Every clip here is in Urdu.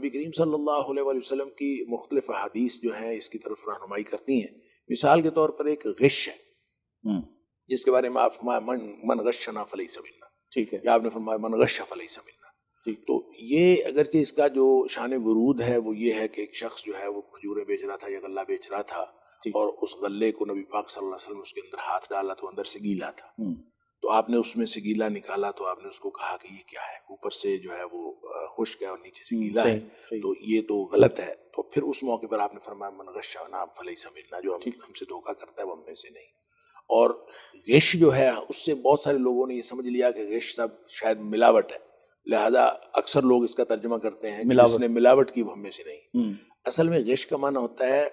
نبی کریم صلی اللہ علیہ وآلہ وسلم کی مختلف احادیث جو ہیں اس کی طرف رہنمائی کرتی ہیں. مثال کے طور پر ایک غش ہے جس کے بارے میں آپ من غشنا فلیس منا، ٹھیک ہے، یا آپ نے فرمایا من غش فلیس منا. تو یہ اگرچہ اس کا جو شان ورود ہے وہ یہ ہے کہ ایک شخص جو ہے وہ کھجوریں بیچ رہا تھا یا غلہ بیچ رہا تھا اور اس غلے کو نبی پاک صلی اللہ علیہ وسلم اس کے اندر ہاتھ ڈالا تو اندر سے گیلا تھا. تو آپ نے اس میں سے گیلا نکالا تو آپ نے اس کو کہا کہ یہ کیا ہے، اوپر سے جو ہے وہ خشک ہے اور نیچے سے گیلا ہے، تو یہ تو غلط ہے. تو پھر اس موقع پر آپ نے فرمایا من غشنا فلیس منا، جو ہم سے دھوکہ کرتا ہے وہ ہم میں سے نہیں. اور غش جو ہے اس سے بہت سارے لوگوں نے یہ سمجھ لیا کہ غش سب شاید ملاوٹ ہے، لہذا اکثر لوگ اس کا ترجمہ کرتے ہیں کہ جس نے ملاوٹ کی وہ ہم میں سے نہیں. اصل میں غش کا معنی ہوتا ہے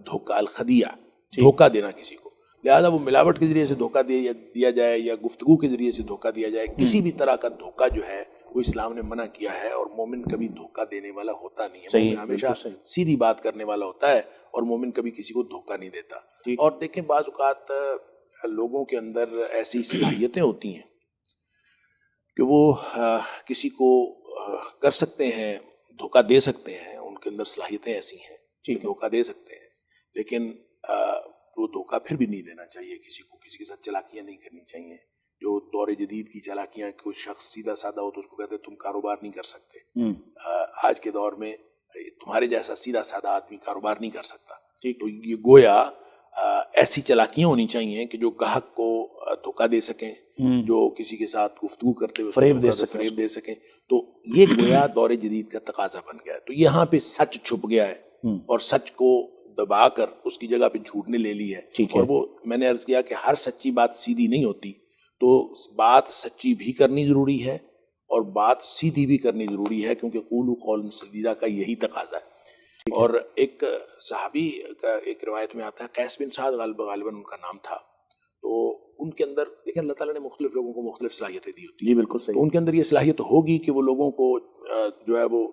دھوکہ، الخدیع، دھوکہ دینا کسی کو. لہذا وہ ملاوٹ کے ذریعے سے دھوکہ دیا جائے یا گفتگو کے ذریعے سے دھوکہ دیا جائے، کسی بھی طرح کا دھوکہ جو ہے وہ اسلام نے منع کیا ہے. اور مومن کبھی دھوکہ دینے والا ہوتا نہیں ہے، مومن ہمیشہ سیدھی بات کرنے والا ہوتا ہے اور مومن کبھی کسی کو دھوکہ نہیں دیتا. اور دیکھیں بعض اوقات لوگوں کے اندر ایسی صلاحیتیں ہوتی ہیں کہ وہ کسی کو کر سکتے ہیں، دھوکہ دے سکتے ہیں. ان کے اندر صلاحیتیں ایسی ہیں کہ دھوکہ دے سکتے ہیں، لیکن وہ دھوکہ پھر بھی نہیں دینا چاہیے کسی کو. کسی کے ساتھ چالاکیاں نہیں کرنی چاہیے. جو دور جدید کی چالاکیاں، کوئی شخص سیدھا سادہ ہو تو اس کو کہتے ہیں تم کاروبار نہیں کر سکتے. آج کے دور میں تمہارے جیسا سیدھا سادہ آدمی کاروبار نہیں کر سکتا. تو یہ گویا ایسی چالاکیاں ہونی چاہیے کہ جو گاہک کو دھوکہ دے سکیں، جو کسی کے ساتھ گفتگو کرتے ہوئے فریب دے سکیں. تو یہ گویا دور جدید کا تقاضا بن گیا ہے. تو یہاں پہ سچ چھپ گیا ہے اور سچ کو دبا کر اس کی جگہ پہ جھوٹ نے لے لی ہے. اور وہ میں نے عرض کیا کہ ہر سچی بات سیدھی نہیں ہوتی، تو بات سچی بھی کرنی ضروری ہے اور بات سیدھی بھی کرنی ضروری ہے، کیونکہ قولوا قولا سدیدا کا یہی تقاضا ہے. اور ایک صحابی کا ایک روایت میں آتا ہے، قیس بن سعد غالباً ان کا نام تھا. تو ان کے اندر دیکھیں اللہ تعالیٰ نے مختلف لوگوں کو مختلف صلاحیتیں دی ہوتی ہیں. بالکل صحیح. تو ان کے اندر یہ صلاحیت ہوگی کہ وہ لوگوں کو جو ہے وہ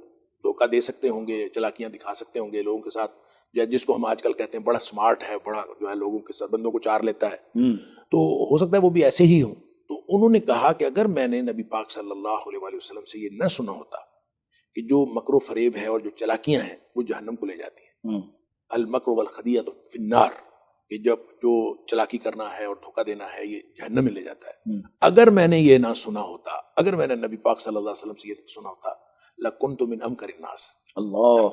دھوکہ دے سکتے ہوں گے، چلاکیاں دکھا سکتے ہوں گے لوگوں کے ساتھ، یا جس کو ہم آج کل کہتے ہیں بڑا سمارٹ ہے، بڑا جو ہے لوگوں کے ساتھ بندوں کو چار لیتا ہے. تو ہو سکتا ہے وہ بھی ایسے ہی ہوں. تو انہوں نے کہا کہ اگر میں نے نبی پاک صلی اللہ علیہ وآلہ وسلم سے یہ نہ سنا ہوتا کہ جو مکر و فریب ہے اور جو چلاکیاں ہیں وہ جہنم کو لے جاتی ہیں، المکر والخدیعۃ فی النار، کہ جب جو چلاکی کرنا ہے اور دھوکہ دینا ہے یہ جہنم میں لے جاتا ہے. اگر میں نے یہ نہ سنا ہوتا، اگر میں نے نبی پاک صلی اللہ علیہ وسلم سے یہ سنا ہوتا، لکنت من امکر الناس،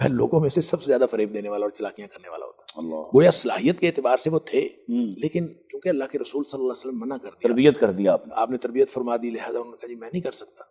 میں لوگوں میں سے سب سے زیادہ فریب دینے والا اور چلاکیاں کرنے والا ہوتا. گویا صلاحیت کے اعتبار سے وہ تھے، لیکن چونکہ اللہ کے رسول صلی اللہ علیہ وسلم منع کر دیا، تربیت کر دیا آپ نے تربیت فرما دی، لہذا انہوں نے کہا جی میں نہیں کر سکتا.